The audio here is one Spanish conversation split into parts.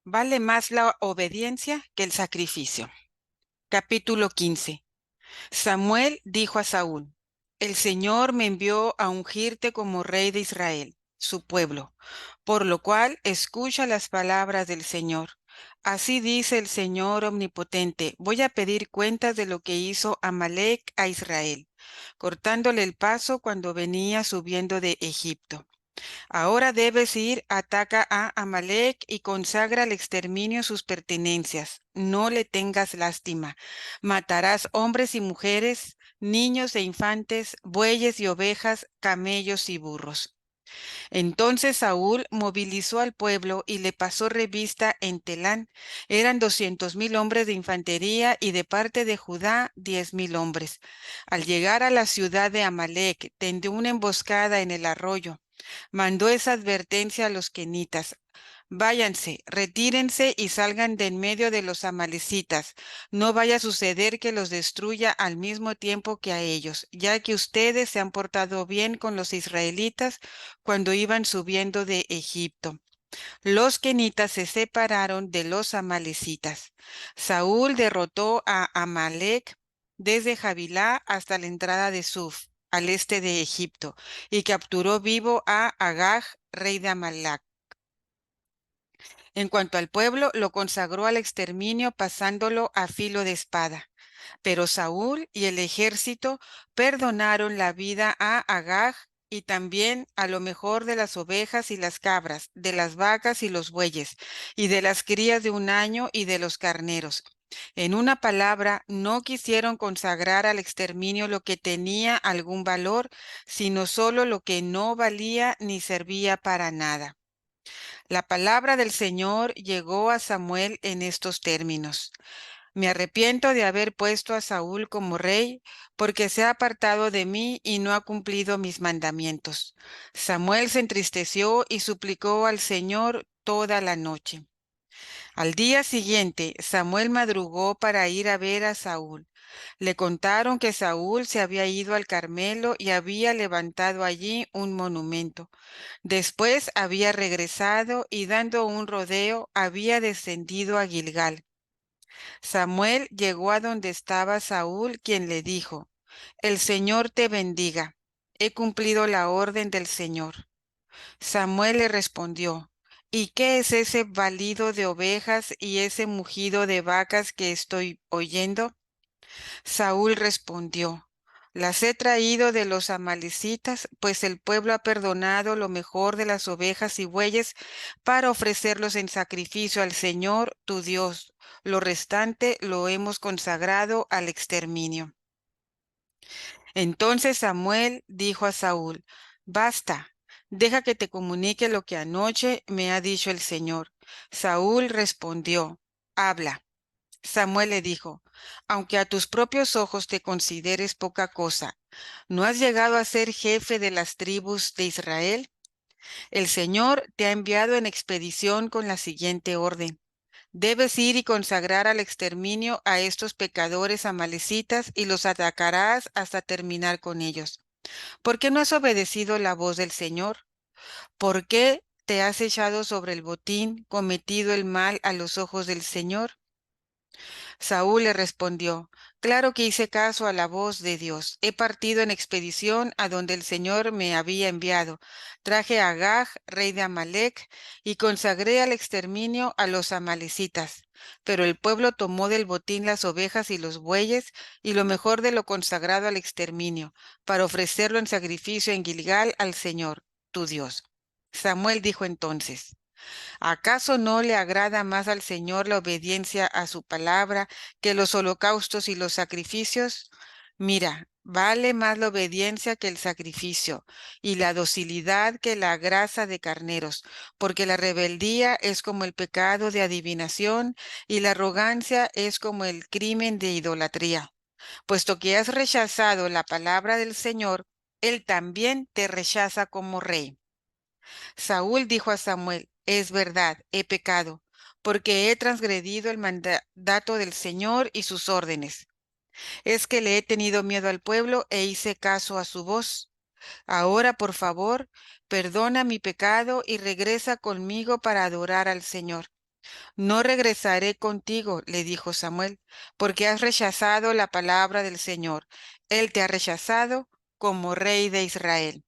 Vale más la obediencia que el sacrificio. Capítulo 15. Samuel dijo a Saúl: El Señor me envió a ungirte como rey de Israel, su pueblo, por lo cual escucha las palabras del Señor. Así dice el Señor omnipotente: voy a pedir cuentas de lo que hizo Amalec a Israel, cortándole el paso cuando venía subiendo de Egipto. Ahora debes ir, ataca a Amalec y consagra al exterminio sus pertenencias. No le tengas lástima. Matarás hombres y mujeres, niños e infantes, bueyes y ovejas, camellos y burros. Entonces Saúl movilizó al pueblo y le pasó revista en Telán. Eran 200,000 hombres de infantería y de parte de Judá 10,000 hombres. Al llegar a la ciudad de Amalec, tendió una emboscada en el arroyo. Mandó esa advertencia a los quenitas: váyanse, retírense y salgan de en medio de los amalecitas. No vaya a suceder que los destruya al mismo tiempo que a ellos, ya que ustedes se han portado bien con los israelitas cuando iban subiendo de Egipto. Los quenitas se separaron de los amalecitas. Saúl derrotó a Amalec desde Javilá hasta la entrada de Suf, al este de Egipto, y capturó vivo a Agag, rey de Amalec. En cuanto al pueblo, lo consagró al exterminio pasándolo a filo de espada. Pero Saúl y el ejército perdonaron la vida a Agag y también a lo mejor de las ovejas y las cabras, de las vacas y los bueyes, y de las crías de un año y de los carneros. En una palabra, no quisieron consagrar al exterminio lo que tenía algún valor, sino solo lo que no valía ni servía para nada. La palabra del Señor llegó a Samuel en estos términos: me arrepiento de haber puesto a Saúl como rey, porque se ha apartado de mí y no ha cumplido mis mandamientos. Samuel se entristeció y suplicó al Señor toda la noche. Al día siguiente, Samuel madrugó para ir a ver a Saúl. Le contaron que Saúl se había ido al Carmelo y había levantado allí un monumento. Después había regresado y, dando un rodeo, había descendido a Gilgal. Samuel llegó a donde estaba Saúl, quien le dijo: El Señor te bendiga. He cumplido la orden del Señor. Samuel le respondió: ¿Y qué es ese balido de ovejas y ese mugido de vacas que estoy oyendo? Saúl respondió: las he traído de los amalecitas, pues el pueblo ha perdonado lo mejor de las ovejas y bueyes para ofrecerlos en sacrificio al Señor tu Dios. Lo restante lo hemos consagrado al exterminio. Entonces Samuel dijo a Saúl: basta, deja que te comunique lo que anoche me ha dicho el Señor. Saúl respondió: habla. Samuel le dijo: aunque a tus propios ojos te consideres poca cosa, ¿no has llegado a ser jefe de las tribus de Israel? El Señor te ha enviado en expedición con la siguiente orden: debes ir y consagrar al exterminio a estos pecadores amalecitas y los atacarás hasta terminar con ellos. ¿Por qué no has obedecido la voz del Señor? ¿Por qué te has echado sobre el botín, cometido el mal a los ojos del Señor? Saúl le respondió: claro que hice caso a la voz de Dios. He partido en expedición a donde el Señor me había enviado. Traje a Agag, rey de Amalec, y consagré al exterminio a los amalecitas. Pero el pueblo tomó del botín las ovejas y los bueyes y lo mejor de lo consagrado al exterminio, para ofrecerlo en sacrificio en Gilgal al Señor, tu Dios. Samuel dijo entonces: ¿acaso no le agrada más al Señor la obediencia a su palabra que los holocaustos y los sacrificios? Mira, vale más la obediencia que el sacrificio, y la docilidad que la grasa de carneros, porque la rebeldía es como el pecado de adivinación, y la arrogancia es como el crimen de idolatría. Puesto que has rechazado la palabra del Señor, Él también te rechaza como rey. Saúl dijo a Samuel: es verdad, he pecado, porque he transgredido el mandato del Señor y sus órdenes. Es que le he tenido miedo al pueblo e hice caso a su voz. Ahora, por favor, perdona mi pecado y regresa conmigo para adorar al Señor. No regresaré contigo, le dijo Samuel, porque has rechazado la palabra del Señor. Él te ha rechazado como rey de Israel.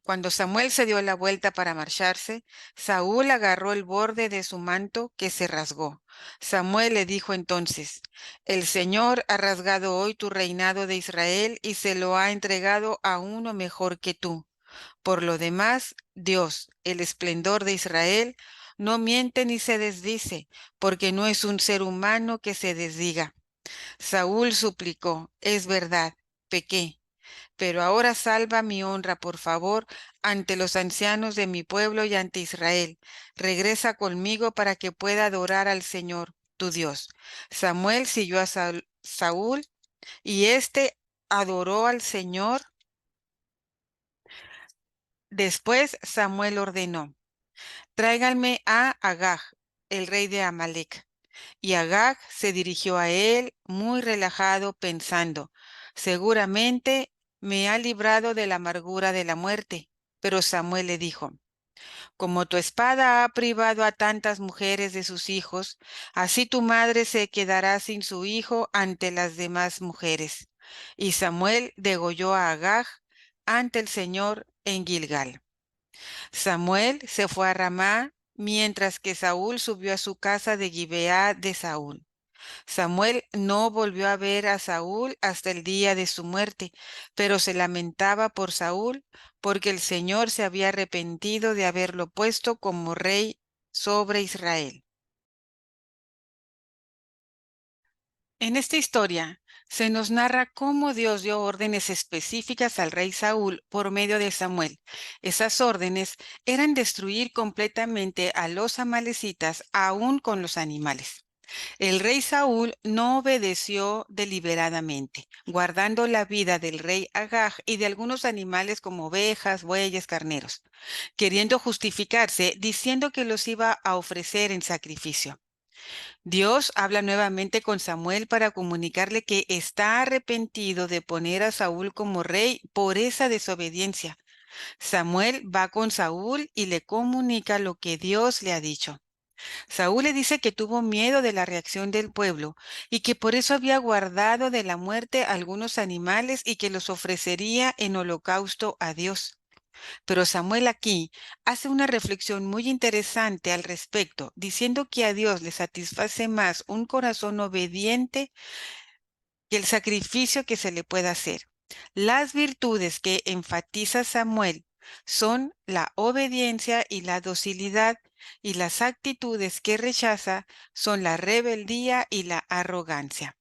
Cuando Samuel se dio la vuelta para marcharse, Saúl agarró el borde de su manto que se rasgó. Samuel le dijo entonces, el Señor ha rasgado hoy tu reinado de Israel y se lo ha entregado a uno mejor que tú. Por lo demás, Dios, el esplendor de Israel, no miente ni se desdice, porque no es un ser humano que se desdiga. Saúl suplicó, es verdad, pequé, pero ahora salva mi honra, por favor, ante los ancianos de mi pueblo y ante Israel. Regresa conmigo para que pueda adorar al Señor, tu Dios. Samuel siguió a Saúl y éste adoró al Señor. Después Samuel ordenó, tráiganme a Agag, el rey de Amalec. Y Agag se dirigió a él muy relajado, pensando, seguramente me ha librado de la amargura de la muerte. Pero Samuel le dijo, como tu espada ha privado a tantas mujeres de sus hijos, así tu madre se quedará sin su hijo ante las demás mujeres. Y Samuel degolló a Agag ante el Señor en Gilgal. Samuel se fue a Ramá, mientras que Saúl subió a su casa de Gibeá de Saúl. Samuel no volvió a ver a Saúl hasta el día de su muerte, pero se lamentaba por Saúl, porque el Señor se había arrepentido de haberlo puesto como rey sobre Israel. En esta historia se nos narra cómo Dios dio órdenes específicas al rey Saúl por medio de Samuel. Esas órdenes eran destruir completamente a los amalecitas, aún con los animales. El rey Saúl no obedeció deliberadamente, guardando la vida del rey Agag y de algunos animales como ovejas, bueyes, carneros, queriendo justificarse diciendo que los iba a ofrecer en sacrificio. Dios habla nuevamente con Samuel para comunicarle que está arrepentido de poner a Saúl como rey por esa desobediencia. Samuel va con Saúl y le comunica lo que Dios le ha dicho. Saúl le dice que tuvo miedo de la reacción del pueblo y que por eso había guardado de la muerte algunos animales y que los ofrecería en holocausto a Dios. Pero Samuel aquí hace una reflexión muy interesante al respecto, diciendo que a Dios le satisface más un corazón obediente que el sacrificio que se le pueda hacer. Las virtudes que enfatiza Samuel son la obediencia y la docilidad, y las actitudes que rechaza son la rebeldía y la arrogancia.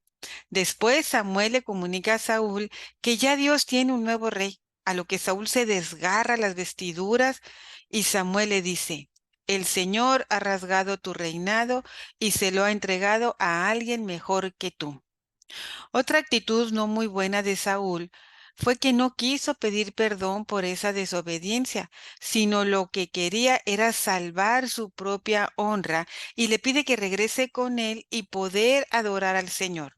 Después Samuel le comunica a Saúl que ya Dios tiene un nuevo rey, a lo que Saúl se desgarra las vestiduras y Samuel le dice, el Señor ha rasgado tu reinado y se lo ha entregado a alguien mejor que tú. Otra actitud no muy buena de Saúl fue que no quiso pedir perdón por esa desobediencia, sino lo que quería era salvar su propia honra y le pide que regrese con él y poder adorar al Señor.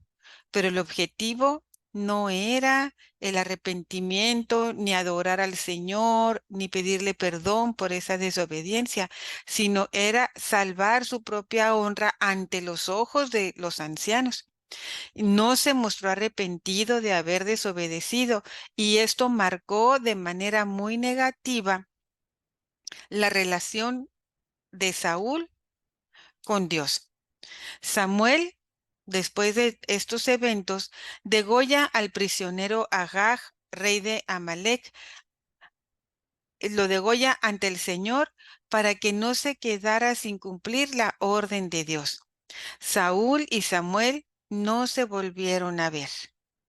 Pero el objetivo no era el arrepentimiento, ni adorar al Señor, ni pedirle perdón por esa desobediencia, sino era salvar su propia honra ante los ojos de los ancianos. No se mostró arrepentido de haber desobedecido y esto marcó de manera muy negativa la relación de Saúl con Dios. Samuel, después de estos eventos, degolla al prisionero Agag, rey de Amalec, lo degolla ante el Señor para que no se quedara sin cumplir la orden de Dios. Saúl y Samuel no se volvieron a ver.